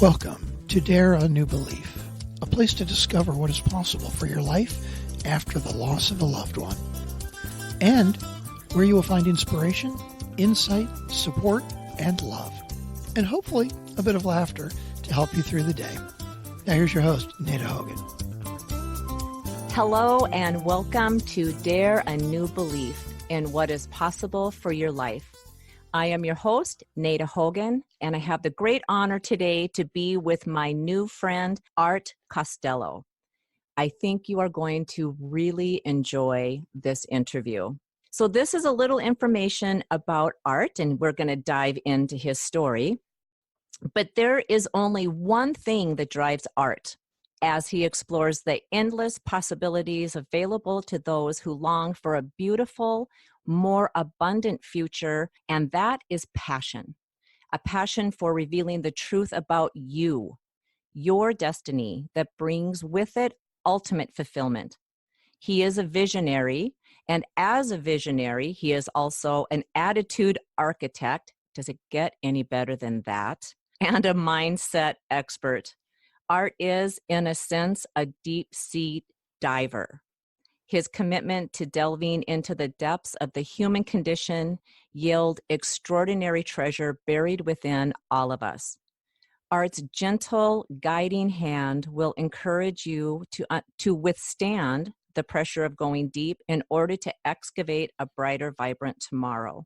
Welcome to Dare a New Belief, a place to discover what is possible for your life after the loss of a loved one, and where you will find inspiration, insight, support, and love, and hopefully a bit of laughter to help you through the day. Now here's your host, Nada Hogan. Hello and welcome to Dare a New Belief in what is possible for your life. I am your host, Nada Hogan, and I have the great honor today to be with my new friend, Art Costello. I think you are going to really enjoy this interview. So this is a little information about Art, and we're going to dive into his story. But there is only one thing that drives Art as he explores the endless possibilities available to those who long for a beautiful, more abundant future, and that is passion. A passion for revealing the truth about you, your destiny that brings with it ultimate fulfillment. He is a visionary, and as a visionary, he is also an attitude architect. Does it get any better than that? And a mindset expert. Art is, in a sense, a deep sea diver. His commitment to delving into the depths of the human condition yield extraordinary treasure buried within all of us. Art's gentle, guiding hand will encourage you to withstand the pressure of going deep in order to excavate a brighter, vibrant tomorrow.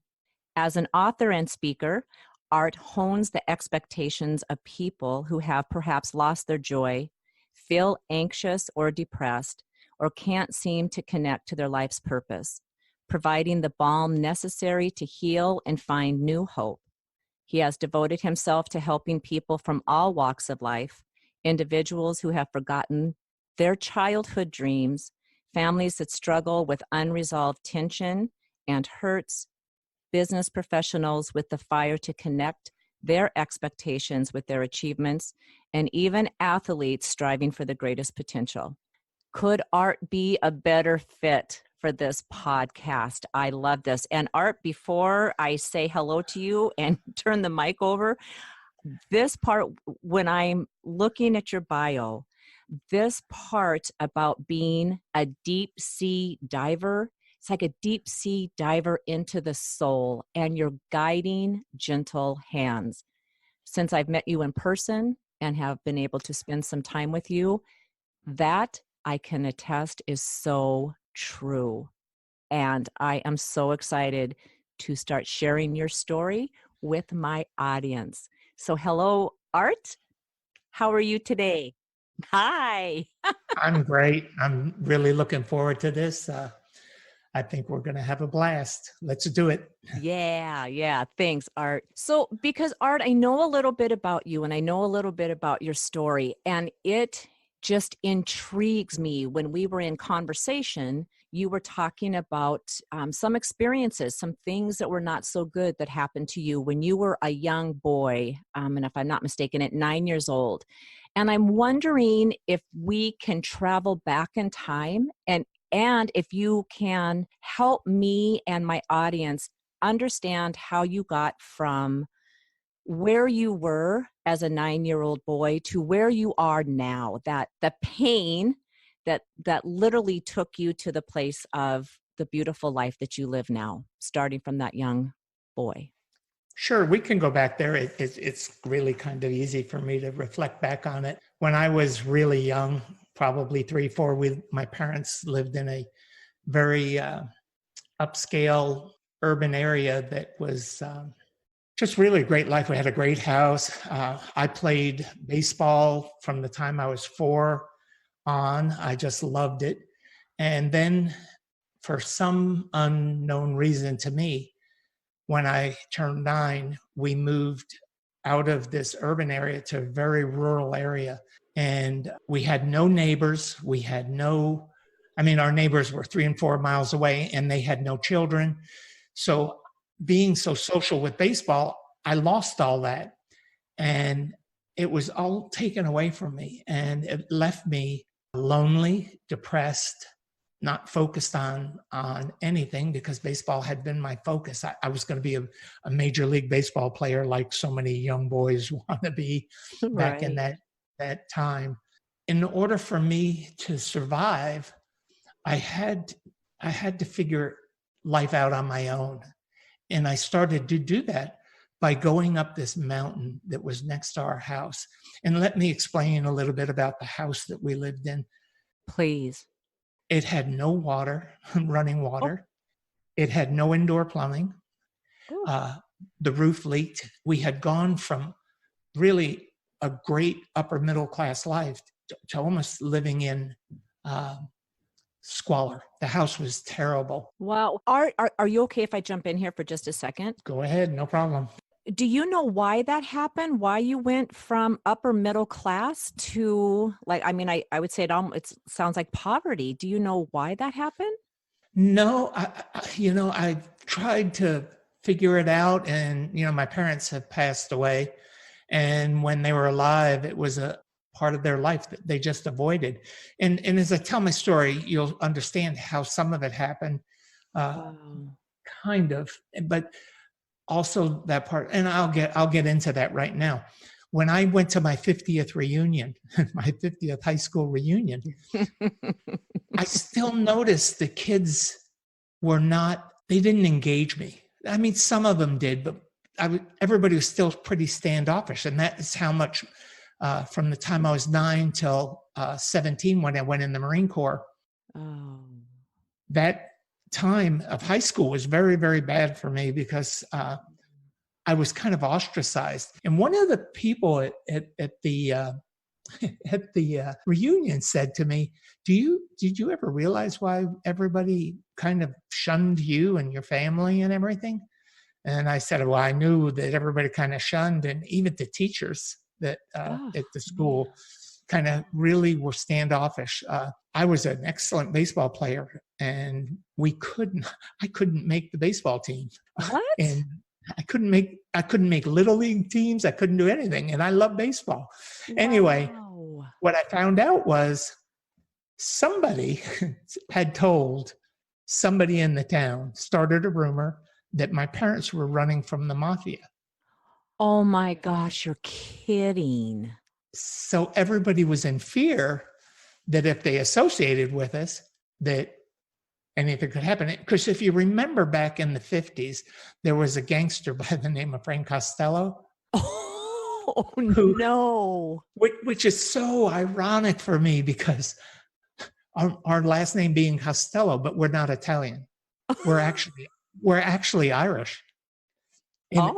As an author and speaker, Art hones the expectations of people who have perhaps lost their joy, feel anxious or depressed, or can't seem to connect to their life's purpose, providing the balm necessary to heal and find new hope. He has devoted himself to helping people from all walks of life, individuals who have forgotten their childhood dreams, families that struggle with unresolved tension and hurts, business professionals with the fire to connect their expectations with their achievements, and even athletes striving for the greatest potential. Could Art be a better fit for this podcast? I love this. And Art, before I say hello to you and turn the mic over, this part, when I'm looking at your bio, this part about being a deep sea diver, it's like a deep sea diver into the soul and your guiding, gentle hands. Since I've met you in person and have been able to spend some time with you, that I can attest is so true. And I am so excited to start sharing your story with my audience. So hello, Art. How are you today? Hi. I'm great. I'm really looking forward to this. I think we're going to have a blast. Let's do it. Yeah. Thanks, Art. So because Art, I know a little bit about you and I know a little bit about your story, and it just intrigues me. When we were in conversation, you were talking about some experiences, some things that were not so good that happened to you when you were a young boy, and if I'm not mistaken, at 9 years old. And I'm wondering if we can travel back in time and if you can help me and my audience understand how you got from where you were as a 9-year-old boy to where you are now, that the pain that literally took you to the place of the beautiful life that you live now, starting from that young boy. Sure, we can go back there. It's really kind of easy for me to reflect back on it. When I was really young, probably 3, 4, my parents lived in a very upscale urban area that was just really a great life. We had a great house. I played baseball from the time I was 4 on. I just loved it. And then for some unknown reason to me, when I turned 9, we moved out of this urban area to a very rural area. And we had no neighbors. Our neighbors were 3 and 4 miles away, and they had no children. So being so social with baseball, I lost all that. And it was all taken away from me. And it left me lonely, depressed, not focused on anything because baseball had been my focus. I was going to be a major league baseball player like so many young boys want to be back in Right. that time. In order for me to survive, I had to figure life out on my own. And I started to do that by going up this mountain that was next to our house. And let me explain a little bit about the house that we lived in. Please. It had no water, running water. It had no indoor plumbing. Oh. The roof leaked. We had gone from really a great upper middle class life to almost living in squalor. The house was terrible. Wow. Are you okay if I jump in here for just a second? Go ahead, no problem. Do you know why that happened? Why you went from upper middle class to I would say it sounds like poverty. Do you know why that happened? No, I tried to figure it out, and my parents have passed away, and when they were alive, it was a part of their life that they just avoided. And as I tell my story, you'll understand how some of it happened, Wow. kind of, but also that part, and I'll get into that right now. When I went to my 50th reunion, my 50th high school reunion, I still noticed the kids they didn't engage me. I mean, some of them did, but everybody was still pretty standoffish. And that is how much, from the time I was 9 till 17, when I went in the Marine Corps, that time of high school was very, very bad for me because I was kind of ostracized. And one of the people at the reunion said to me, did you ever realize why everybody kind of shunned you and your family and everything? And I said, well, I knew that everybody kind of shunned, and even the teachers that at the school kind of really were standoffish. I was an excellent baseball player, and I couldn't make the baseball team. What? And I couldn't make little league teams. I couldn't do anything. And I love baseball. Wow. Anyway, what I found out was somebody had told somebody in the town, started a rumor that my parents were running from the mafia. Oh my gosh, you're kidding. So everybody was in fear that if they associated with us, that anything could happen. Because if you remember back in the 50s, there was a gangster by the name of Frank Costello. Oh, no. Which is so ironic for me because our last name being Costello, but we're not Italian. We're actually Irish. And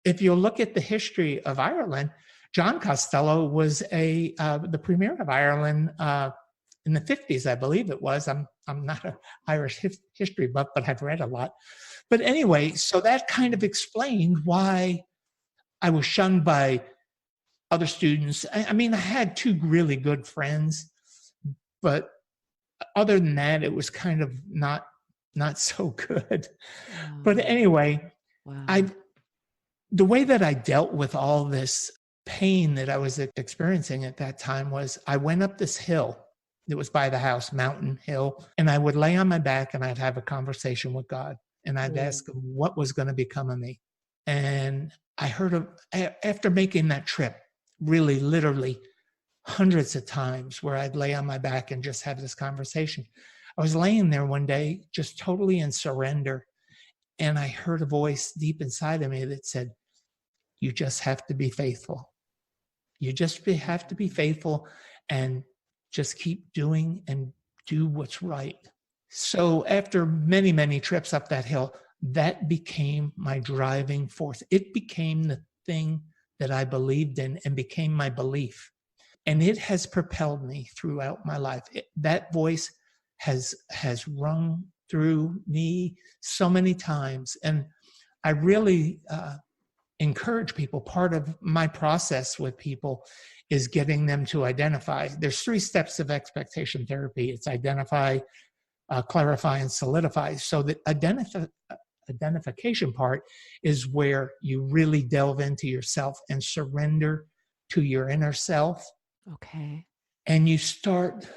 if you look at the history of Ireland, John Costello was the premier of Ireland in the 50s, I believe it was. I'm not an Irish history buff, but I've read a lot. But anyway, so that kind of explained why I was shunned by other students. I mean, I had 2 really good friends, but other than that, it was kind of not so good. Wow. But anyway, Wow. the way that I dealt with all this pain that I was experiencing at that time was I went up this hill that was by the house, Mountain Hill, and I would lay on my back and I'd have a conversation with God, and I'd ask him what was going to become of me. And I heard after making that trip, really literally hundreds of times where I'd lay on my back and just have this conversation, I was laying there one day just totally in surrender, and I heard a voice deep inside of me that said, you just have to be faithful. You just have to be faithful and just keep doing and do what's right. So after many, many trips up that hill, that became my driving force. It became the thing that I believed in and became my belief. And it has propelled me throughout my life. That voice has rung through me so many times. And I really encourage people. Part of my process with people is getting them to identify. There's 3 steps of expectation therapy. It's identify, clarify, and solidify. So the identification part is where you really delve into yourself and surrender to your inner self. Okay. And you start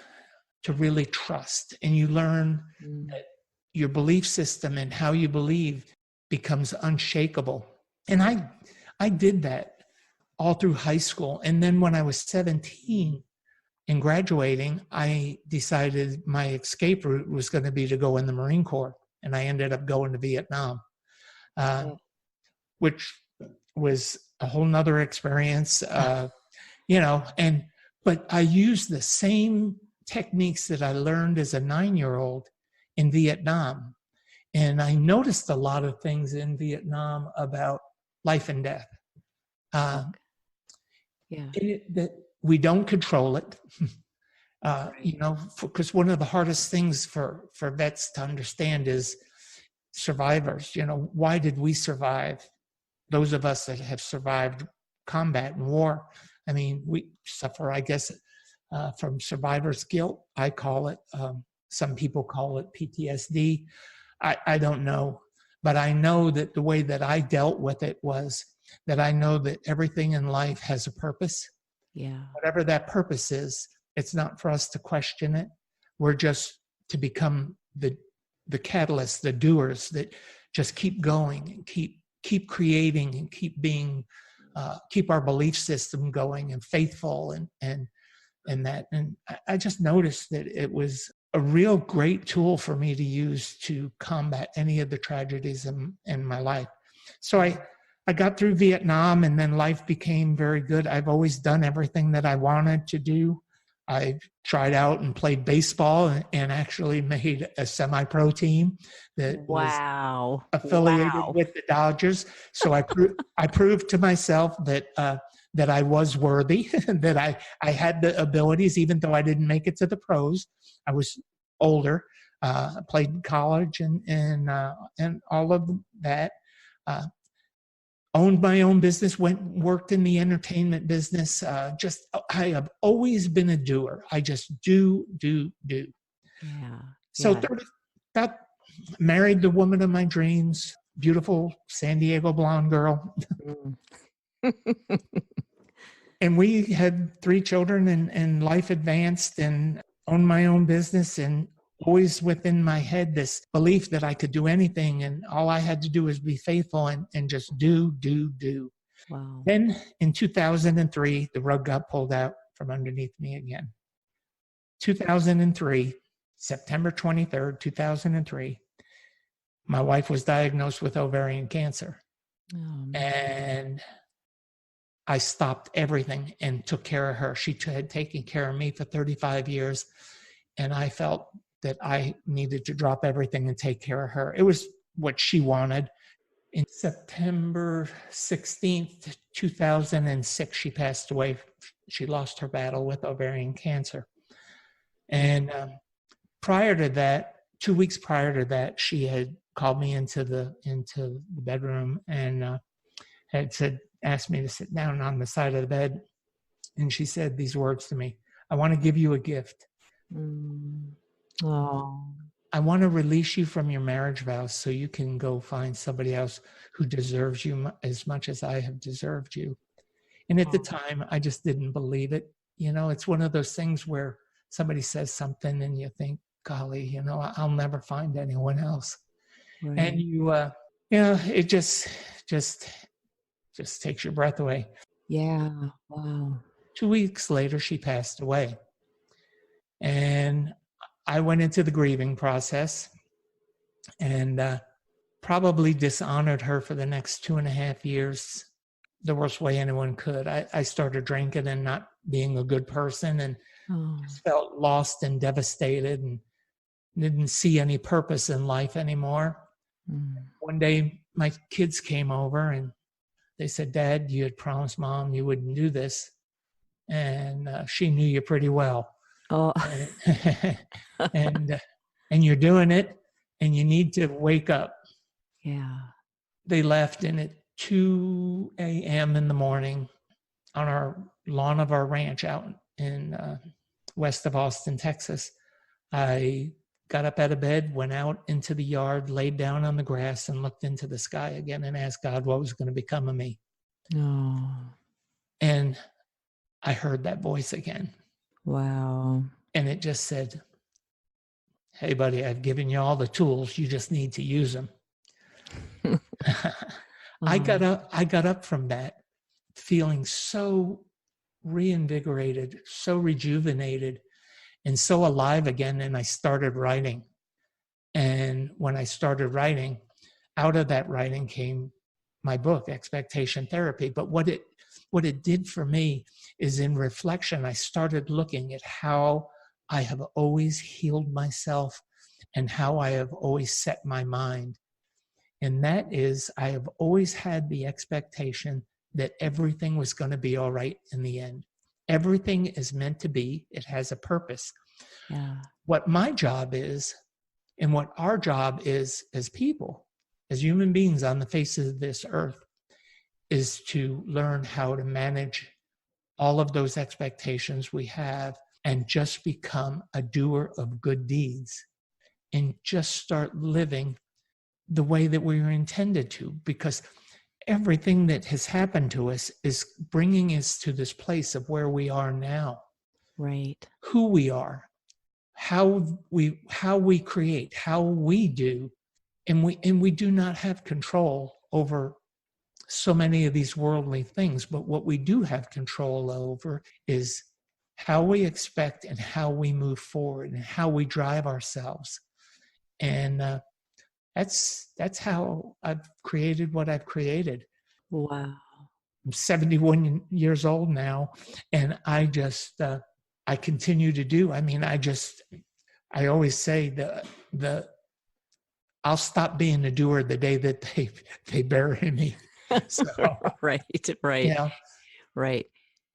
to really trust. And you learn that your belief system and how you believe becomes unshakable. And I did that all through high school. And then when I was 17 and graduating, I decided my escape route was going to be to go in the Marine Corps. And I ended up going to Vietnam, which was a whole nother experience, but I used the same techniques that I learned as a 9-year-old in Vietnam. And I noticed a lot of things in Vietnam about life and death. That we don't control it, because one of the hardest things for vets to understand is survivors. Why did we survive? Those of us that have survived combat and war, I mean, we suffer, I guess, from survivor's guilt. I call it. Some people call it PTSD. I don't know. But I know that the way that I dealt with it was that I know that everything in life has a purpose. Yeah. Whatever that purpose is, it's not for us to question it. We're just to become the catalysts, the doers that just keep going and keep creating and keep our belief system going and faithful and that. And I just noticed that it was a real great tool for me to use to combat any of the tragedies in my life. So I got through Vietnam, and then life became very good. I've always done everything that I wanted to do. I tried out and played baseball and actually made a semi-pro team that was affiliated with the Dodgers. So I proved to myself that I was worthy, that I had the abilities, even though I didn't make it to the pros. I was older, played in college and all of that. Owned my own business, worked in the entertainment business. I have always been a doer. I just do. Yeah. So got married the woman of my dreams, beautiful San Diego blonde girl. And we had 3 children, and life advanced, and owned my own business, and always within my head this belief that I could do anything, and all I had to do was be faithful and just do. Wow. Then in 2003, the rug got pulled out from underneath me again. 2003, September 23rd, 2003, my wife was diagnosed with ovarian cancer. And I stopped everything and took care of her. She had taken care of me for 35 years, and I felt that I needed to drop everything and take care of her. It was what she wanted. In September 16th, 2006, she passed away. She lost her battle with ovarian cancer. And prior to that, 2 weeks prior to that, she had called me into the bedroom and asked me to sit down on the side of the bed. And she said these words to me: "I want to give you a gift. Oh. I want to release you from your marriage vows so you can go find somebody else who deserves you as much as I have deserved you." And at the time, I just didn't believe it. It's one of those things where somebody says something and you think, golly, I'll never find anyone else. Right. And it just takes your breath away. Yeah. Wow. 2 weeks later, she passed away. And I went into the grieving process and probably dishonored her for the next 2.5 years, the worst way anyone could. I started drinking and not being a good person, and just felt lost and devastated and didn't see any purpose in life anymore. One day, my kids came over and they said, "Dad, you had promised Mom you wouldn't do this, and she knew you pretty well. Oh. and you're doing it, and you need to wake up." Yeah. They left, and at 2 a.m. in the morning on our lawn of our ranch out in west of Austin, Texas, I got up out of bed, went out into the yard, laid down on the grass, and looked into the sky again and asked God what was going to become of me. And I heard that voice again. Wow. And it just said, hey, buddy, I've given you all the tools. You just need to use them. I got up from that feeling so reinvigorated, so rejuvenated, and so alive again. And I started writing. And when I started writing, out of that writing came my book, Expectation Therapy. But what it did for me is, in reflection, I started looking at how I have always healed myself and how I have always set my mind. And that is, I have always had the expectation that everything was going to be all right in the end. Everything is meant to be. It has a purpose. Yeah. What my job is, and what our job is as people, as human beings on the face of this earth, is to learn how to manage all of those expectations we have and just become a doer of good deeds and just start living the way that we were intended to, because everything that has happened to us is bringing us to this place of where we are now. Right. Who we are, how we create, how we do, and we do not have control over so many of these worldly things. But what we do have control over is how we expect and how we move forward and how we drive ourselves. And that's how I've created what I've created. Wow. I'm 71 years old now, and I just I continue to do. I mean, I always say I'll stop being a doer the day that they bury me. So, right. yeah, Right.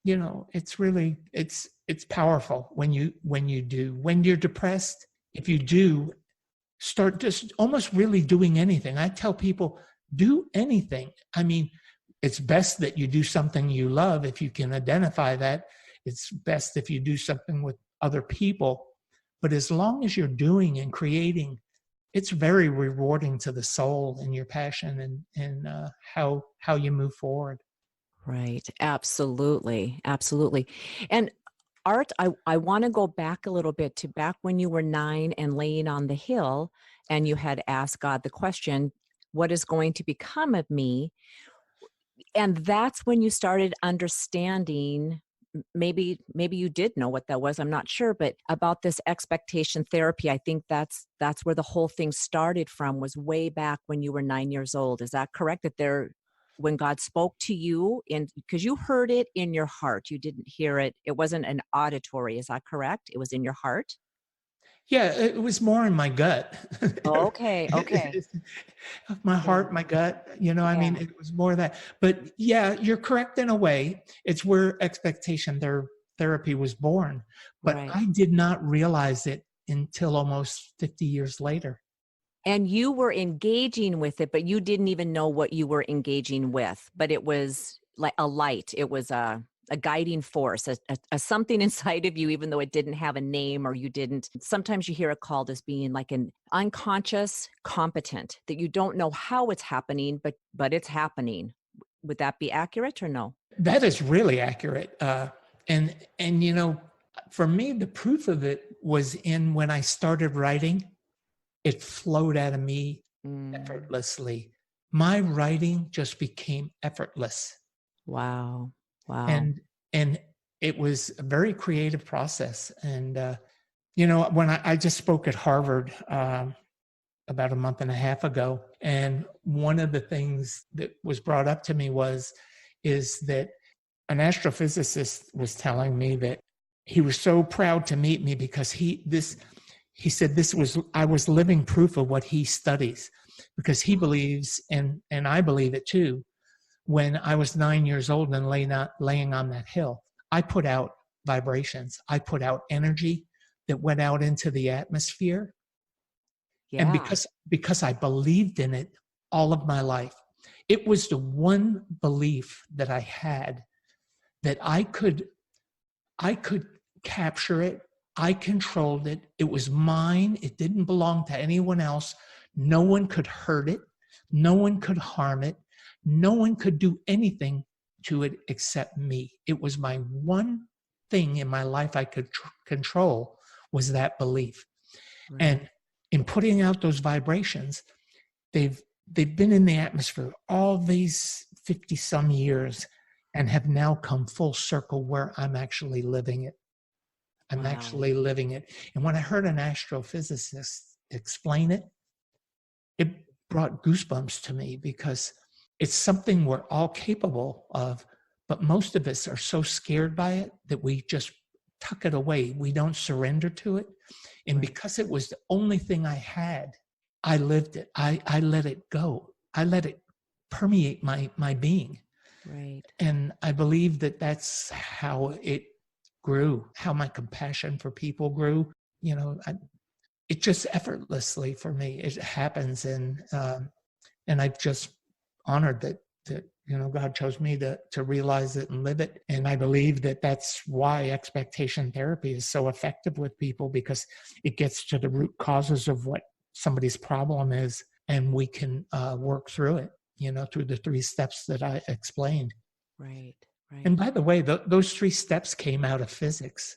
you know, it's really it's powerful when you do. When you're depressed, if you do, start just almost really doing anything. I tell people, do anything. I mean, it's best that you do something you love. If you can identify that, it's best if you do something with other people. But as long as you're doing and creating, it's very rewarding to the soul and your passion and how you move forward. Right. Absolutely. Absolutely. And Art, I want to go back a little bit to back when you were 9 and laying on the hill and you had asked God the question, what is going to become of me? And that's when you started understanding, maybe you did know what that was, I'm not sure, but about this expectation therapy. I think that's where the whole thing started from, was way back when you were 9 years old. Is that correct? When God spoke to you, because you heard it in your heart, you didn't hear it. It wasn't an auditory. Is that correct? It was in your heart? Yeah, it was more in my gut. Okay. My heart, my gut, I mean, it was more that. But yeah, you're correct in a way. It's where expectation therapy was born. But Right. I did not realize it until almost 50 years later. And you were engaging with it, but you didn't even know what you were engaging with. But it was like a light. It was a guiding force, a something inside of you, even though it didn't have a name, or you didn't. Sometimes you hear it called as being like an unconscious competent, that you don't know how it's happening, but it's happening. Would that be accurate or no? That is really accurate. And for me, the proof of it was in when I started writing. It flowed out of me effortlessly. My writing just became effortless. Wow. And it was a very creative process. And, when I just spoke at Harvard about a month and a half ago, and one of the things that was brought up to me is that an astrophysicist was telling me that he was so proud to meet me because he said I was living proof of what he studies, because he believes, and I believe it too. When I was 9 years old and laying on that hill, I put out vibrations. I put out energy that went out into the atmosphere. Yeah. And because I believed in it all of my life, it was the one belief that I had that I could capture it. I controlled it. It was mine. It didn't belong to anyone else. No one could hurt it. No one could harm it. No one could do anything to it except me. It was my one thing in my life I could control, was that belief. Right. in putting out those vibrations, they've been in the atmosphere all these 50 some years and have now come full circle where I'm actually living it. I'm Wow. actually living it. And when I heard an astrophysicist explain it, it brought goosebumps to me, because it's something we're all capable of, but most of us are so scared by it that we just tuck it away. We don't surrender to it. And Right. because it was the only thing I had, I lived it. I let it go. I let it permeate my being. Right. And I believe that that's how it grew, how my compassion for people grew. It just effortlessly for me, it happens. And I've just honored that God chose me to realize it and live it. And I believe that that's why expectation therapy is so effective with people, because it gets to the root causes of what somebody's problem is, and we can work through it, through the 3 steps that I explained. Right. And by the way, those 3 steps came out of physics.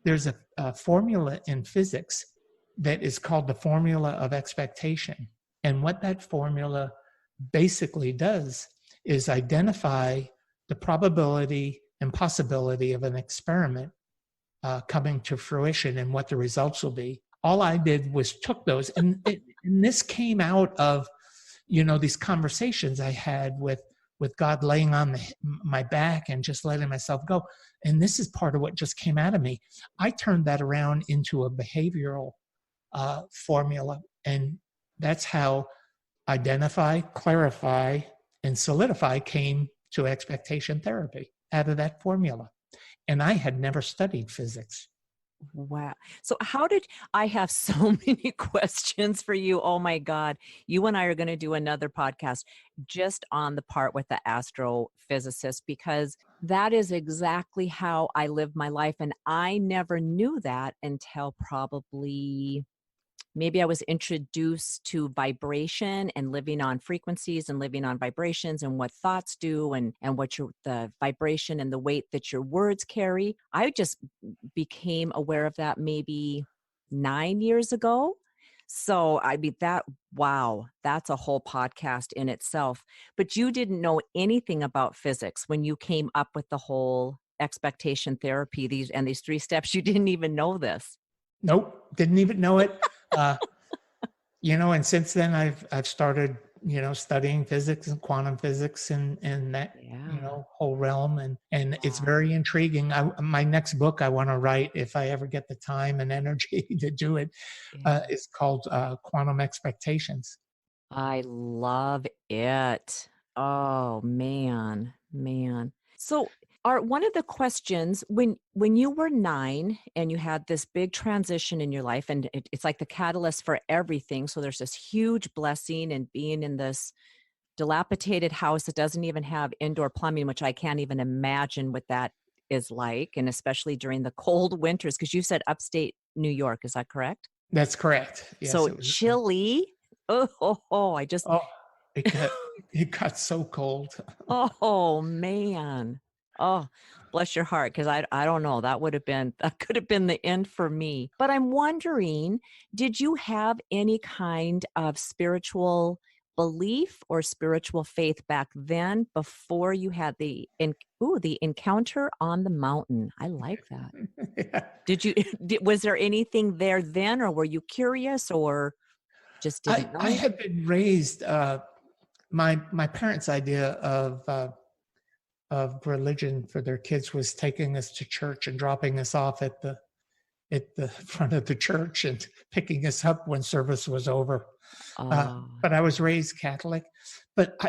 There's a formula in physics that is called the formula of expectation. And what that formula basically does is identify the probability and possibility of an experiment coming to fruition and what the results will be. All I did was took those, and this came out of, these conversations I had with God laying on my back and just letting myself go. And this is part of what just came out of me. I turned that around into a behavioral formula, and that's how identify, clarify, and solidify came to expectation therapy out of that formula. And I had never studied physics. Wow. So I have so many questions for you. Oh my God. You and I are going to do another podcast just on the part with the astrophysicist, because that is exactly how I live my life. And I never knew that until probably maybe I was introduced to vibration and living on frequencies and living on vibrations and what thoughts do and what the vibration and the weight that your words carry. I just became aware of that maybe 9 years ago. So wow, that's a whole podcast in itself. But you didn't know anything about physics when you came up with the whole expectation therapy, these 3 steps. You didn't even know this. Nope, didn't even know it. And since then I've started, studying physics and quantum physics and that, whole realm. And it's very intriguing. My next book I want to write, if I ever get the time and energy to do it, is called Quantum Expectations. I love it. Oh, man. So one of the questions, when you were 9 and you had this big transition in your life, and it's like the catalyst for everything. So there's this huge blessing in being in this dilapidated house that doesn't even have indoor plumbing, which I can't even imagine what that is like. And especially during the cold winters, because you said upstate New York, is that correct? That's correct. Yes, so chilly. It got so cold. Oh man. Oh, bless your heart. Cause I don't know, that could have been the end for me. But I'm wondering, did you have any kind of spiritual belief or spiritual faith back then before you had the encounter on the mountain? I like that. Yeah. Was there anything there then, or were you curious, or just didn't know? I had been raised, my parents' idea of religion for their kids was taking us to church and dropping us off at the front of the church and picking us up when service was over. But I was raised Catholic. But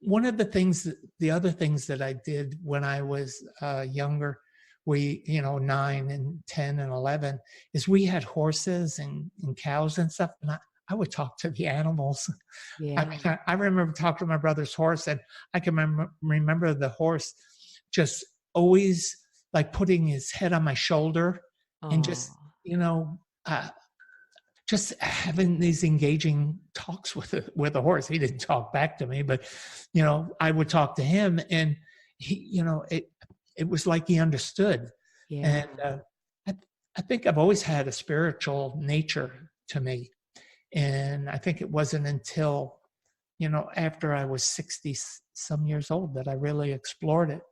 one of the other things that I did when I was younger, 9 and 10 and 11, is we had horses and cows and stuff. And I would talk to the animals. Yeah. I remember talking to my brother's horse, and I can remember the horse just always like putting his head on my shoulder and just, just having these engaging talks with a horse. He didn't talk back to me, but, I would talk to him, and he, it was like he understood. Yeah. And I think I've always had a spiritual nature to me. And I think it wasn't until, after I was 60 some years old that I really explored it.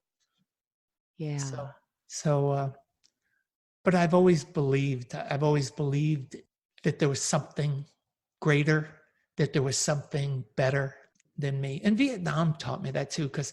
Yeah. So, but I've always believed that there was something greater, that there was something better than me. And Vietnam taught me that too, because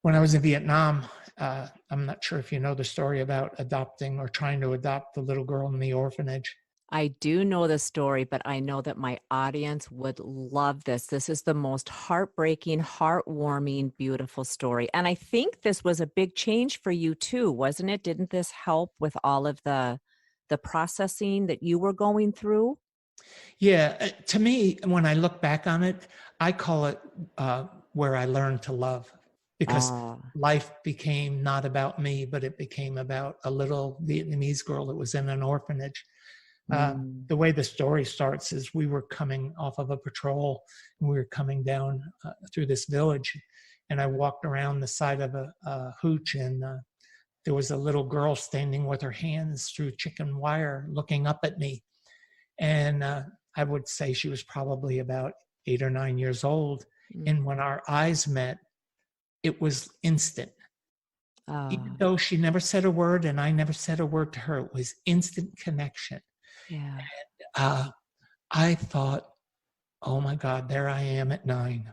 when I was in Vietnam, I'm not sure if you know the story about adopting or trying to adopt the little girl in the orphanage. I do know the story, but I know that my audience would love this. This is the most heartbreaking, heartwarming, beautiful story. And I think this was a big change for you too, wasn't it? Didn't this help with all of the processing that you were going through? Yeah, to me, when I look back on it, I call it where I learned to love, because life became not about me, but it became about a little Vietnamese girl that was in an orphanage. The way the story starts is we were coming off of a patrol, and we were coming down through this village, and I walked around the side of a hooch, and there was a little girl standing with her hands through chicken wire looking up at me. And I would say she was probably about 8 or 9 years old. And when our eyes met, it was instant. Even though she never said a word and I never said a word to her, it was instant connection. Yeah. And, I thought, oh my God, there I am at 9.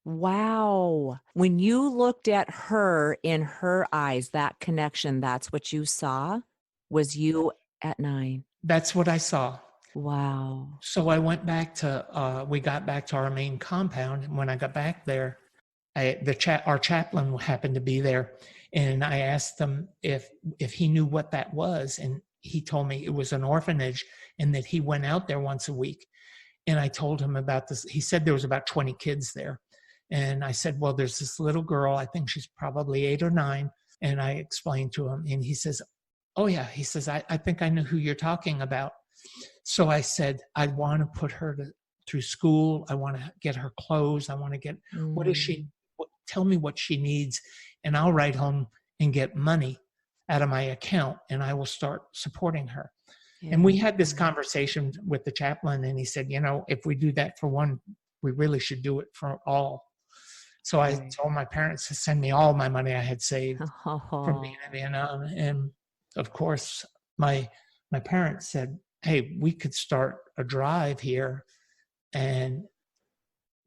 Wow. When you looked at her in her eyes, that connection, that's what you saw, was you at 9. That's what I saw. Wow. So I went back we got back to our main compound. And when I got back there, our chaplain happened to be there. And I asked him if he knew what that was. And he told me it was an orphanage and that he went out there once a week. And I told him about this. He said there was about 20 kids there. And I said, well, there's this little girl. I think she's probably 8 or 9. And I explained to him. And he says, oh, yeah. He says, I think I know who you're talking about. So I said, I want to put her through school. I want to get her clothes. I want to get, tell me what she needs. And I'll write home and get money out of my account, and I will start supporting her. Yeah. And we had this conversation with the chaplain, and he said, if we do that for one, we really should do it for all. So I told my parents to send me all my money I had saved from being in Vietnam. And of course, my parents said, hey, we could start a drive here and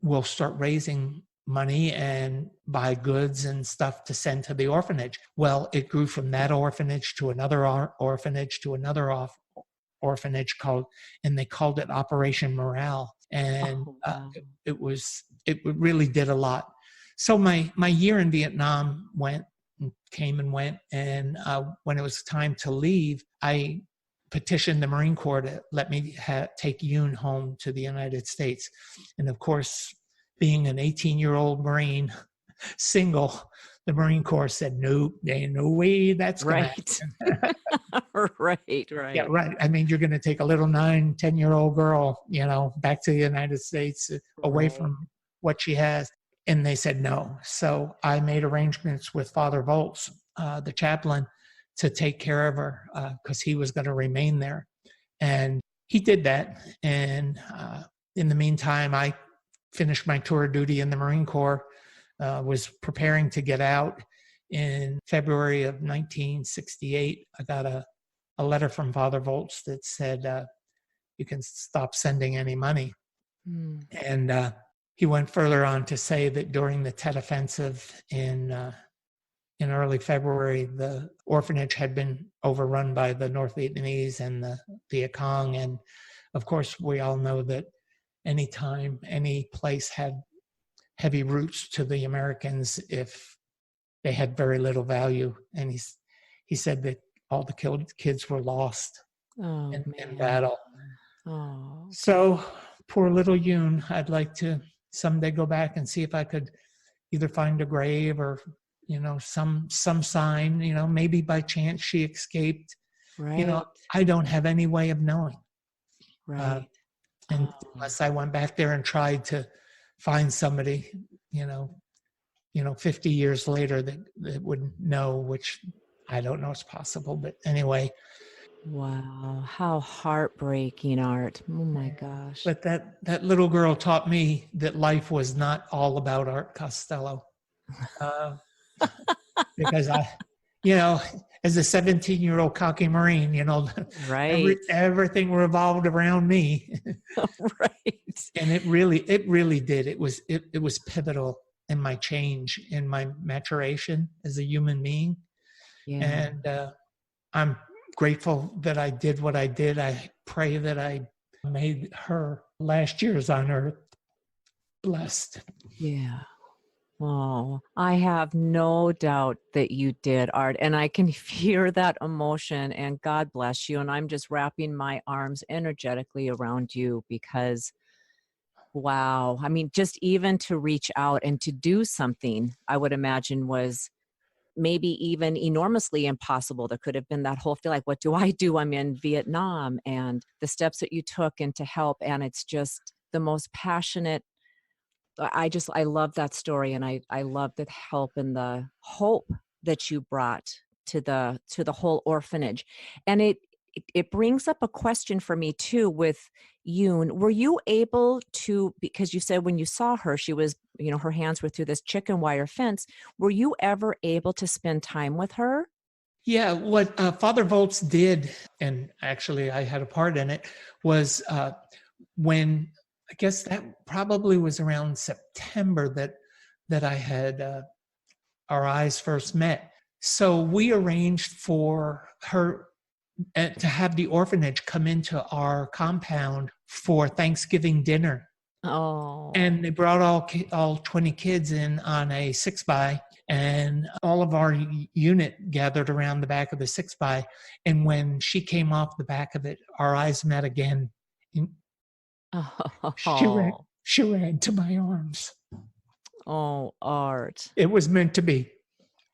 we'll start raising money and buy goods and stuff to send to the orphanage. Well, it grew from that orphanage to another orphanage to another orphanage and they called it Operation Morale. And it really did a lot. So my year in Vietnam came and went. And when it was time to leave, I petitioned the Marine Corps to let me take Yoon home to the United States. And of course, being an 18-year-old Marine, single, the Marine Corps said, no, there ain't no way that's going to happen. Right. Yeah, right. I mean, you're going to take a little 9, 10-year-old girl, back to the United States, away from what she has. And they said no. So I made arrangements with Father Volz, the chaplain, to take care of her because he was going to remain there. And he did that. And in the meantime, I finished my tour of duty in the Marine Corps, was preparing to get out. In February of 1968, I got a letter from Father Volz that said, you can stop sending any money. And he went further on to say that during the Tet Offensive in early February, the orphanage had been overrun by the North Vietnamese and the Viet Cong. And of course, we all know that anytime any place had heavy roots to the Americans, if they had very little value. And he said that all the kids were lost in battle. Oh. So poor little Yoon, I'd like to someday go back and see if I could either find a grave or some sign, maybe by chance she escaped. Right. I don't have any way of knowing. Right. And unless I went back there and tried to find somebody, 50 years later that would know, which I don't know is possible. But anyway, Wow. How heartbreaking, Art. Oh my Yeah. gosh. But that little girl taught me that life was not all about Art Costello. Uh, because you know, as a 17-year-old cocky Marine, Right. everything revolved around me. Right. And it really did. It was pivotal in my change, in my maturation as a human being. Yeah. And I'm grateful that I did what I did. I pray that I made her last years on earth blessed. Yeah. Oh, I have no doubt that you did, Art, and I can hear that emotion, and God bless you. And I'm just wrapping my arms energetically around you because, wow. I mean, just even to reach out and to do something, I would imagine was maybe even enormously impossible. There could have been that whole feel like, what do I do? I'm in Vietnam, and the steps that you took and to help. And it's just the most passionate. I love that story, and I love the help and the hope that you brought to the whole orphanage. And it brings up a question for me too with Yoon. Were you able to, because you said when you saw her, she was, her hands were through this chicken wire fence. Were you ever able to spend time with her? Yeah, what Father Volts did, and actually I had a part in it, was when I guess that probably was around September that I had our eyes first met. So we arranged for her to have the orphanage come into our compound for Thanksgiving dinner. Oh, And they brought all 20 kids in on a 6x, and all of our unit gathered around the back of the 6x. And when she came off the back of it, our eyes met again. And she ran, oh, she ran to my arms. oh, Art. It was meant to be.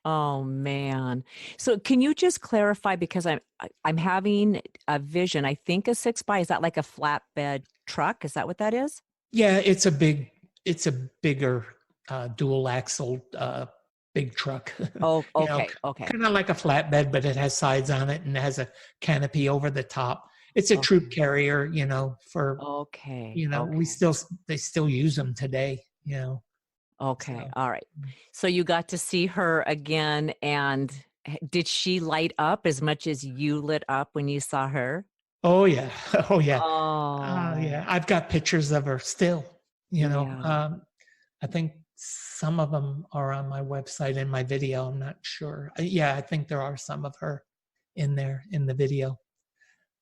Oh man. So can you just clarify, because I'm having a vision. I think a 6x, is that like a flatbed truck? Is that what that is? Yeah, it's a bigger dual axle big truck. Oh, you know, okay. Okay. kind of like a flatbed, but it has sides on it and it has a canopy over the top. It's a troop Okay. carrier, for Okay. Okay. they still use them today. Okay. So All right. So you got to see her again, and did she light up as much as you lit up when you saw her? oh yeah, oh yeah, Oh, yeah. I've got pictures of her still. You know, yeah. I think some of them are on my website in my video. I'm not sure. Yeah, I think there are some of her in there in the video.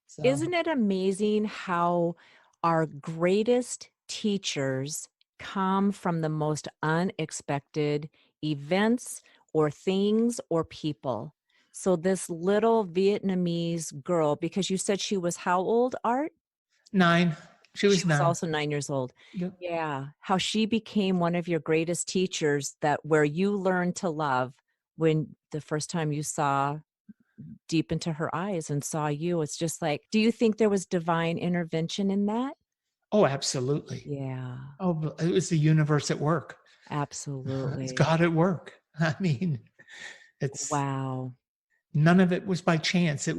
So Isn't it amazing how our greatest teachers come from the most unexpected events or things or people? So, this little Vietnamese girl, because you said she was how old, Art? 9. She She was was 9. also 9 years old. Yep. Yeah. How she became one of your greatest teachers, that where you learned to love when the first time you saw deep into her eyes and saw you. It's just like, do you think there was divine intervention in that? Oh, absolutely. Yeah, Oh, it was the universe at work. It's absolutely. God at work. I mean, it's Wow. none of it was by chance. It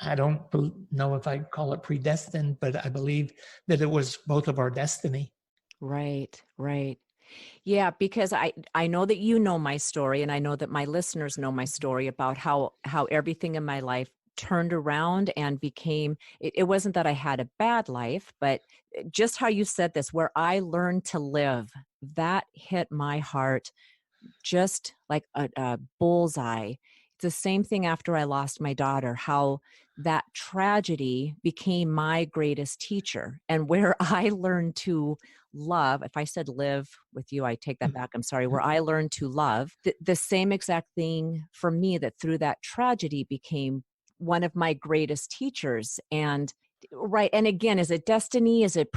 I don't know if I call it predestined, but I believe that it was both of our destiny. Right, right. Yeah, because I know that you know my story, and I know that my listeners know my story about how everything in my life turned around and became, it wasn't that I had a bad life, but just how you said this, where I learned to live, that hit my heart just like a bullseye. It's the same thing after I lost my daughter, how that tragedy became my greatest teacher, and where I learned to love. If I said live with you, I take that back. I'm sorry. Where I learned to love, the same exact thing for me, that through that tragedy became one of my greatest teachers. And right. And again, is it destiny? Is it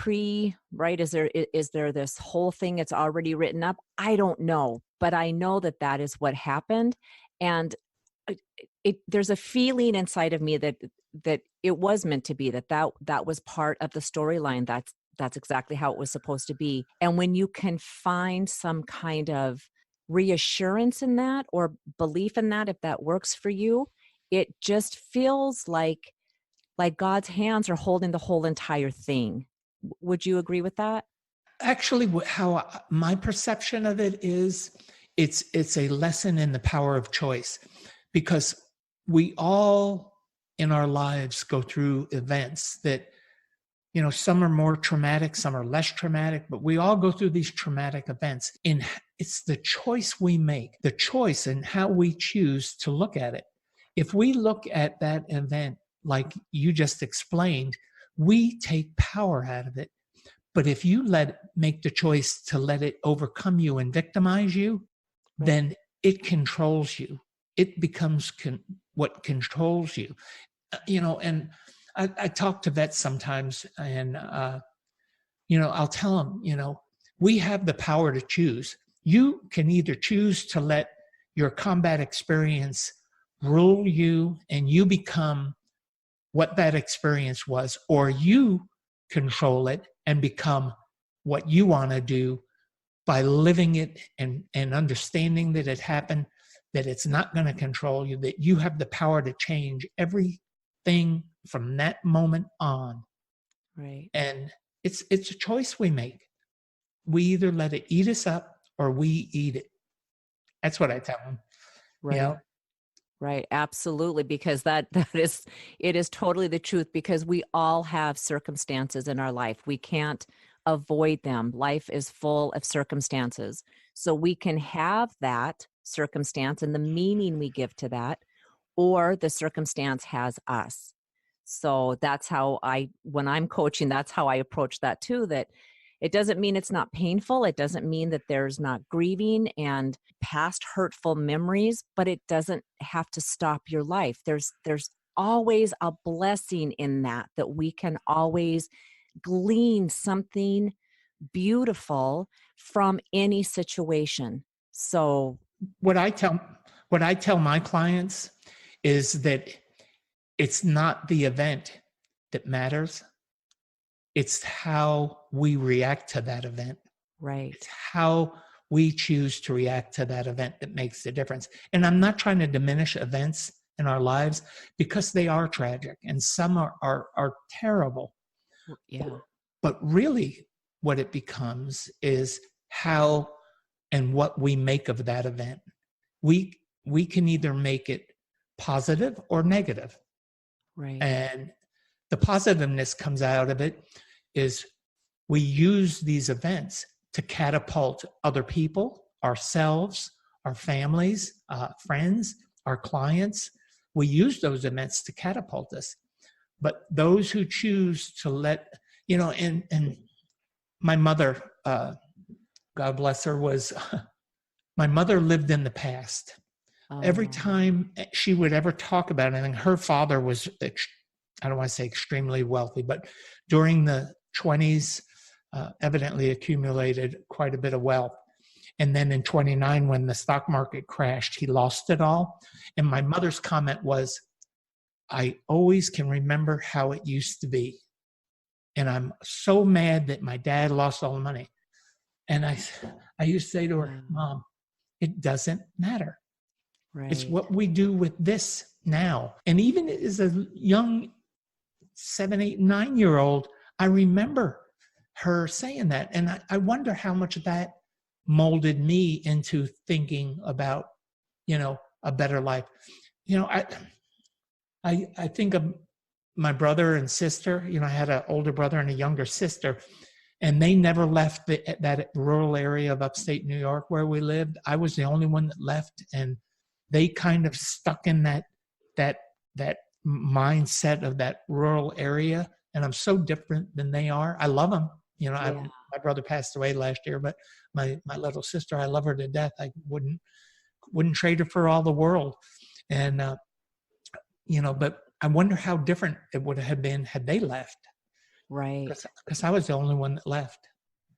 right? Is there this whole thing it's already written up? I don't know, but I know that that is what happened. And there's a feeling inside of me that it was meant to be, that was part of the storyline. That's exactly how it was supposed to be. And when you can find some kind of reassurance in that or belief in that, if that works for you, it just feels like God's hands are holding the whole entire thing. Would you agree with that? Actually, my perception of it is, it's a lesson in the power of choice, because we all in our lives go through events that, some are more traumatic, some are less traumatic, but we all go through these traumatic events. And it's the choice we make, the choice and how we choose to look at it. If we look at that event like you just explained, we take power out of it. But if you make the choice to let it overcome you and victimize you, then it controls you. It becomes what controls you. And I talk to vets sometimes, and I'll tell them, we have the power to choose. You can either choose to let your combat experience rule you and you become what that experience was, or you control it and become what you want to do by living it and understanding that it happened, that it's not going to control you, that you have the power to change everything from that moment on. Right. And it's a choice we make. We either let it eat us up or we eat it. That's what I tell them. Right. Right. Absolutely. Because it is totally the truth, because we all have circumstances in our life. We can't avoid them. Life is full of circumstances. So we can have that circumstance and the meaning we give to that, or the circumstance has us. So that's how when I'm coaching, that's how I approach that too, that it doesn't mean it's not painful. It doesn't mean that there's not grieving and past hurtful memories, but it doesn't have to stop your life. There's always a blessing in that we can always glean something beautiful from any situation. So what I tell my clients is that it's not the event that matters. It's how we react to that event. Right. It's how we choose to react to that event that makes the difference. And I'm not trying to diminish events in our lives, because they are tragic and some are terrible. Yeah. But really what it becomes is how and what we make of that event. We can either make it positive or negative. Right. And the positiveness comes out of it is we use these events to catapult other people, ourselves, our families, friends, our clients. We use those events to catapult us. But those who choose to let, and my mother, God bless her, my mother lived in the past. Every time she would ever talk about anything, her father was, I don't want to say extremely wealthy, but during the 20s, evidently accumulated quite a bit of wealth. And then in 29, when the stock market crashed, he lost it all. And my mother's comment was, I always can remember how it used to be. And I'm so mad that my dad lost all the money. And I used to say to her, Mom, it doesn't matter. Right. It's what we do with this now. And even as a young 7, 8, 9-year-old, I remember her saying that. And I wonder how much of that molded me into thinking about, a better life. I think of my brother and sister. I had an older brother and a younger sister, and they never left that rural area of upstate New York where we lived. I was the only one that left, and they kind of stuck in that mindset of that rural area. And I'm so different than they are. I love them. My brother passed away last year, but my little sister, I love her to death. I wouldn't trade her for all the world. And, but I wonder how different it would have been had they left. Right. Because I was the only one that left.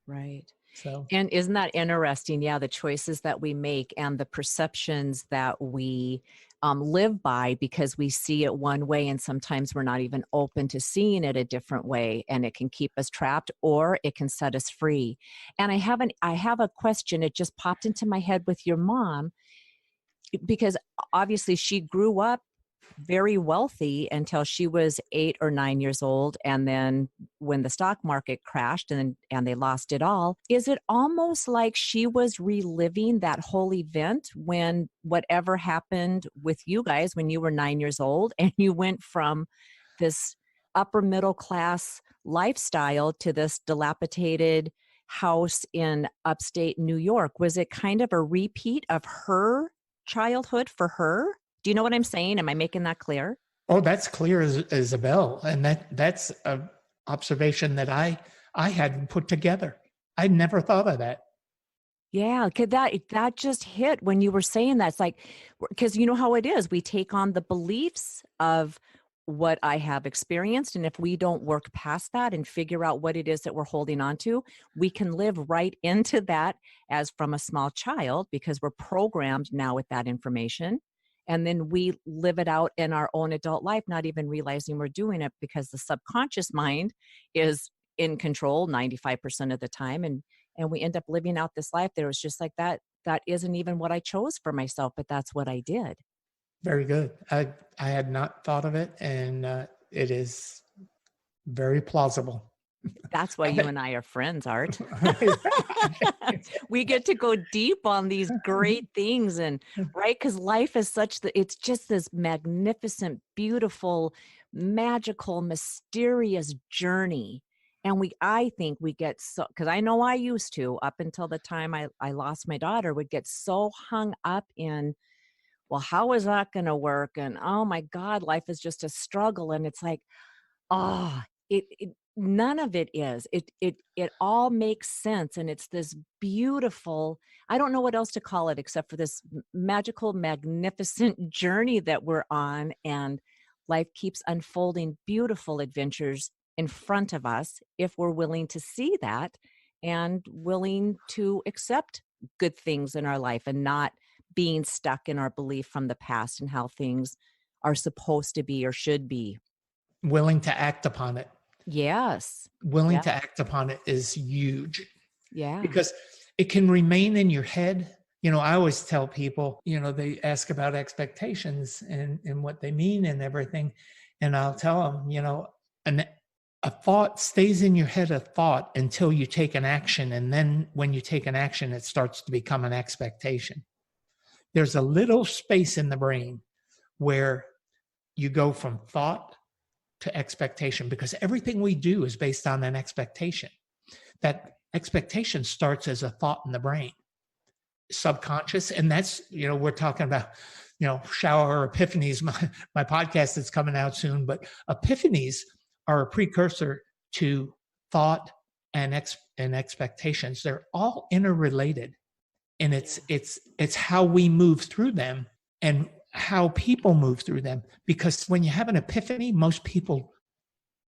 Right. So. And isn't that interesting? Yeah, the choices that we make and the perceptions that we live by, because we see it one way and sometimes we're not even open to seeing it a different way, and it can keep us trapped or it can set us free. And I have a question. It just popped into my head with your mom, because obviously she grew up very wealthy until she was 8 or 9 years old. And then when the stock market crashed and they lost it all, is it almost like she was reliving that whole event when whatever happened with you guys when you were 9 years old and you went from this upper middle class lifestyle to this dilapidated house in upstate New York? Was it kind of a repeat of her childhood for her? Do you know what I'm saying? Am I making that clear? Oh, that's clear as a bell. And that's an observation that I hadn't put together. I never thought of that. Yeah, could that just hit when you were saying that. It's like, because you know how it is. We take on the beliefs of what I have experienced. And if we don't work past that and figure out what it is that we're holding on to, we can live right into that as from a small child because we're programmed now with that information. And then we live it out in our own adult life, not even realizing we're doing it because the subconscious mind is in control 95% of the time. And we end up living out this life that was just like that. That isn't even what I chose for myself, but that's what I did. Very good. I had not thought of it, and it is very plausible. That's why you and I are friends, Art. We get to go deep on these great things, and right, because life is such that it's just this magnificent, beautiful, magical, mysterious journey. And I think we get so, because I know I used to, up until the time I lost my daughter, would get so hung up in, well, how is that going to work? And oh my God, life is just a struggle. And it's like, oh, it none of it is. It all makes sense. And it's this beautiful, I don't know what else to call it except for this magical, magnificent journey that we're on. And life keeps unfolding beautiful adventures in front of us if we're willing to see that and willing to accept good things in our life and not being stuck in our belief from the past and how things are supposed to be or should be. Willing to act upon it. Yes. Willing to act upon it is huge. Yeah. Because it can remain in your head. You know, I always tell people, you know, they ask about expectations and what they mean and everything. And I'll tell them, you know, a thought stays in your head, a thought, until you take an action. And then when you take an action, it starts to become an expectation. There's a little space in the brain where you go from thought to expectation because everything we do is based on an expectation. That expectation starts as a thought in the brain, subconscious. And that's, you know, we're talking about, you know, shower epiphanies, my podcast that's coming out soon, but epiphanies are a precursor to thought and expectations. They're all interrelated. And it's how we move through them and how people move through them. Because when you have an epiphany, most people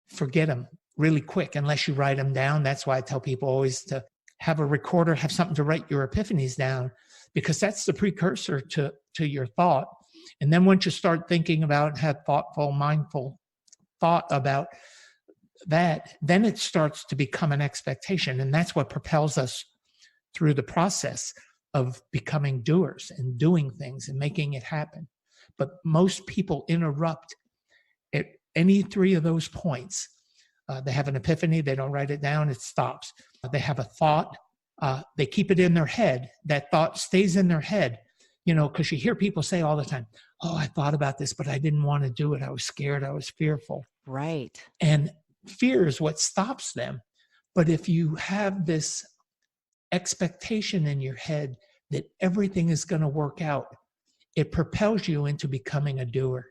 forget them really quick unless you write them down. That's why I tell people always to have a recorder, have something to write your epiphanies down, because that's the precursor to your thought. And then once you start thinking about, have thoughtful, mindful thought about that, then it starts to become an expectation. And that's what propels us through the process of becoming doers and doing things and making it happen. But most people interrupt at any three of those points. They have an epiphany, they don't write it down, it stops. They have a thought, they keep it in their head. That thought stays in their head, you know, because you hear people say all the time, oh, I thought about this, but I didn't want to do it. I was scared, I was fearful. Right. And fear is what stops them. But if you have this expectation in your head that everything is going to work out, it propels you into becoming a doer.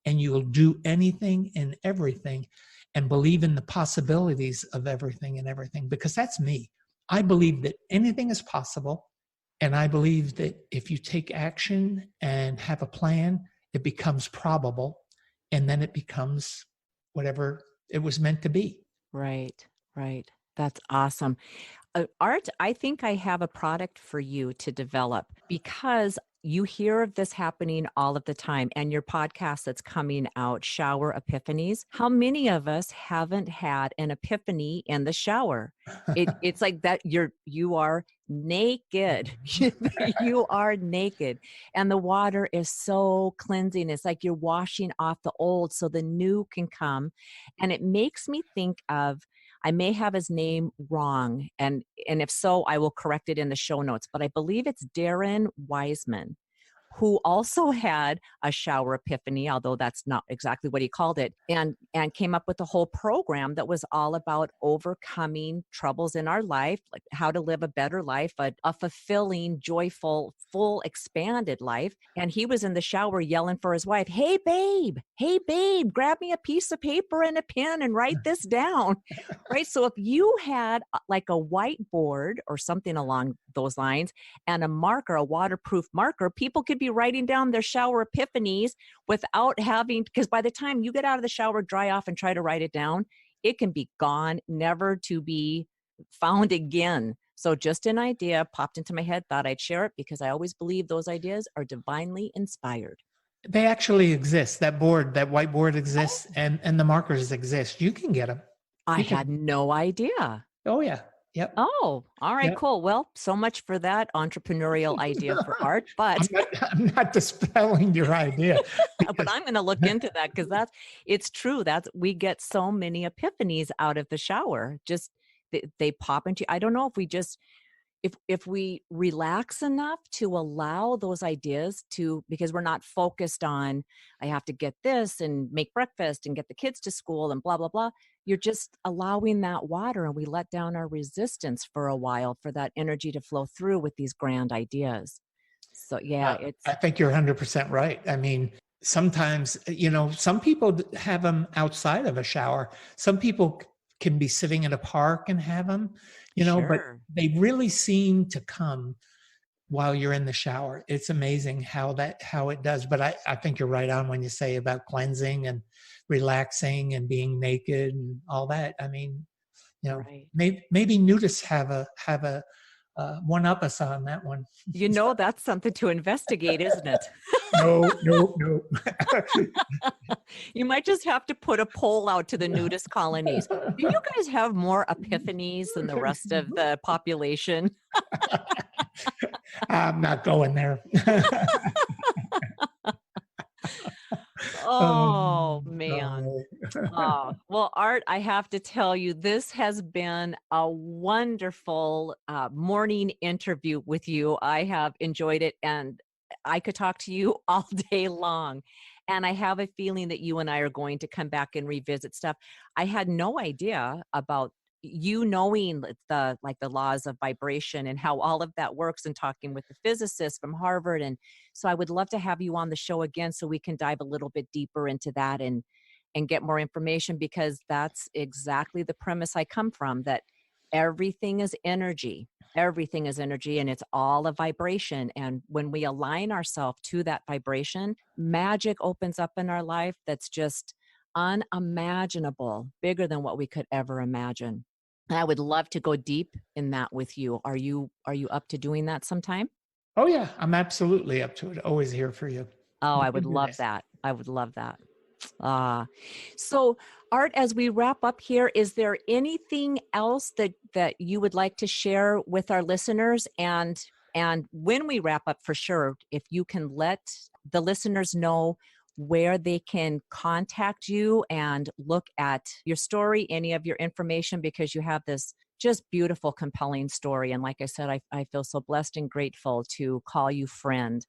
And you'll do anything and everything and believe in the possibilities of everything and everything, because that's me. I believe that anything is possible. And I believe that if you take action and have a plan, it becomes probable. And then it becomes whatever it was meant to be. Right. Right. That's awesome. Art, I think I have a product for you to develop, because you hear of this happening all of the time, and your podcast that's coming out, Shower Epiphanies. How many of us haven't had an epiphany in the shower? It's like that you are naked. You are naked. And the water is so cleansing. It's like you're washing off the old so the new can come. And it makes me think of, I may have his name wrong, and if so, I will correct it in the show notes, but I believe it's Darren Wiseman, who also had a shower epiphany, although that's not exactly what he called it, and came up with a whole program that was all about overcoming troubles in our life, like how to live a better life, a fulfilling, joyful, full, expanded life. And he was in the shower yelling for his wife, hey, babe, grab me a piece of paper and a pen and write this down, right? So if you had like a whiteboard or something along those lines and a marker, a waterproof marker, people could be writing down their shower epiphanies without having, because by the time you get out of the shower, dry off and try to write it down, it can be gone, never to be found again. So just an idea popped into my head, thought I'd share it because I always believe those ideas are divinely inspired. They actually exist. That whiteboard exists, and the markers exist. You can get them. I had no idea. Oh, yeah. Yep. Oh, all right, cool. Well, so much for that entrepreneurial idea for Art, but I'm not dispelling your idea. but I'm going to look into that because it's true. We get so many epiphanies out of the shower. Just they pop into, I don't know if we just, if we relax enough to allow those ideas to, because we're not focused on, I have to get this and make breakfast and get the kids to school and blah, blah, blah. You're just allowing that water, and we let down our resistance for a while for that energy to flow through with these grand ideas. So yeah, I think you're 100% right. I mean, sometimes, some people have them outside of a shower. Some people can be sitting in a park and have them, sure. But they really seem to come while you're in the shower. It's amazing how it does. But I think you're right on when you say about cleansing and relaxing and being naked and all that. I mean, right. maybe nudists have a one up us on that one. That's something to investigate, isn't it? No. You might just have to put a poll out to the nudist colonies. Do you guys have more epiphanies than the rest of the population? I'm not going there. Oh, man. Well, Art, I have to tell you, this has been a wonderful morning interview with you. I have enjoyed it, and I could talk to you all day long. And I have a feeling that you and I are going to come back and revisit stuff. I had no idea about you knowing the laws of vibration and how all of that works, and talking with the physicist from Harvard. And so I would love to have you on the show again so we can dive a little bit deeper into that and get more information, because that's exactly the premise I come from, that everything is energy. Everything is energy, and it's all a vibration. And when we align ourselves to that vibration, magic opens up in our life that's just unimaginable, bigger than what we could ever imagine. And I would love to go deep in that with you. Are you up to doing that sometime? Oh yeah, I'm absolutely up to it. Always here for you. Oh, I would love that. I would love that. So Art, as we wrap up here, is there anything else that you would like to share with our listeners? And when we wrap up, for sure, if you can let the listeners know where they can contact you and look at your story, any of your information, because you have this just beautiful, compelling story. And like I said, I feel so blessed and grateful to call you friend.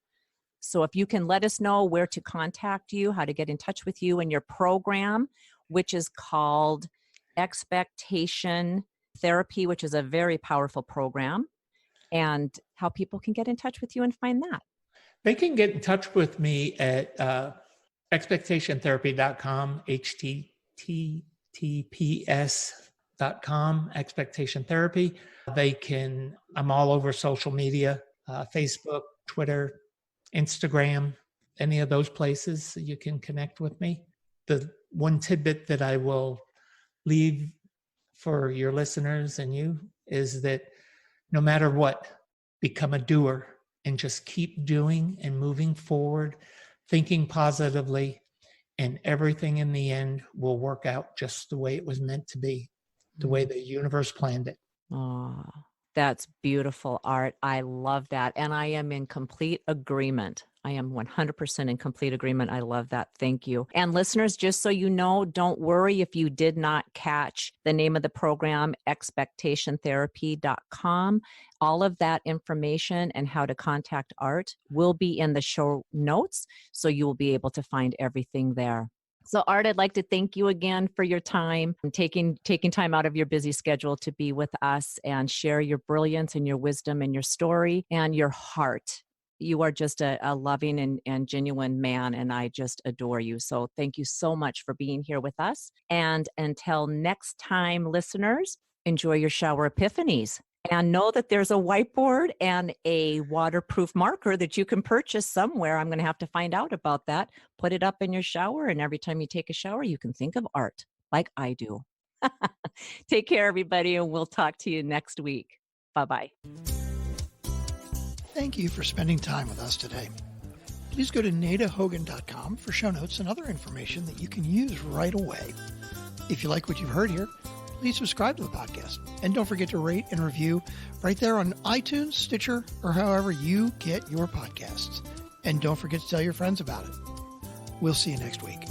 So if you can let us know where to contact you, how to get in touch with you, and your program, which is called Expectation Therapy, which is a very powerful program, and how people can get in touch with you and find that. They can get in touch with me at expectationtherapy.com, https.com, expectation therapy. I'm all over social media, Facebook, Twitter, Instagram, any of those places you can connect with me. The one tidbit that I will leave for your listeners and you is that no matter what, become a doer and just keep doing and moving forward, thinking positively, and everything in the end will work out just the way it was meant to be, the way the universe planned it. Oh, that's beautiful, Art. I love that. And I am in complete agreement. I am 100% in complete agreement. I love that. Thank you. And listeners, just so you know, don't worry if you did not catch the name of the program, expectationtherapy.com. All of that information and how to contact Art will be in the show notes, so you will be able to find everything there. So Art, I'd like to thank you again for your time and taking time out of your busy schedule to be with us and share your brilliance and your wisdom and your story and your heart. You are just a loving and genuine man, and I just adore you. So thank you so much for being here with us. And until next time, listeners, enjoy your shower epiphanies. And know that there's a whiteboard and a waterproof marker that you can purchase somewhere. I'm going to have to find out about that. Put it up in your shower, and every time you take a shower, you can think of Art like I do. Take care, everybody, and we'll talk to you next week. Bye-bye. Thank you for spending time with us today. Please go to nadahogan.com for show notes and other information that you can use right away. If you like what you've heard here, please subscribe to the podcast. And don't forget to rate and review right there on iTunes, Stitcher, or however you get your podcasts. And don't forget to tell your friends about it. We'll see you next week.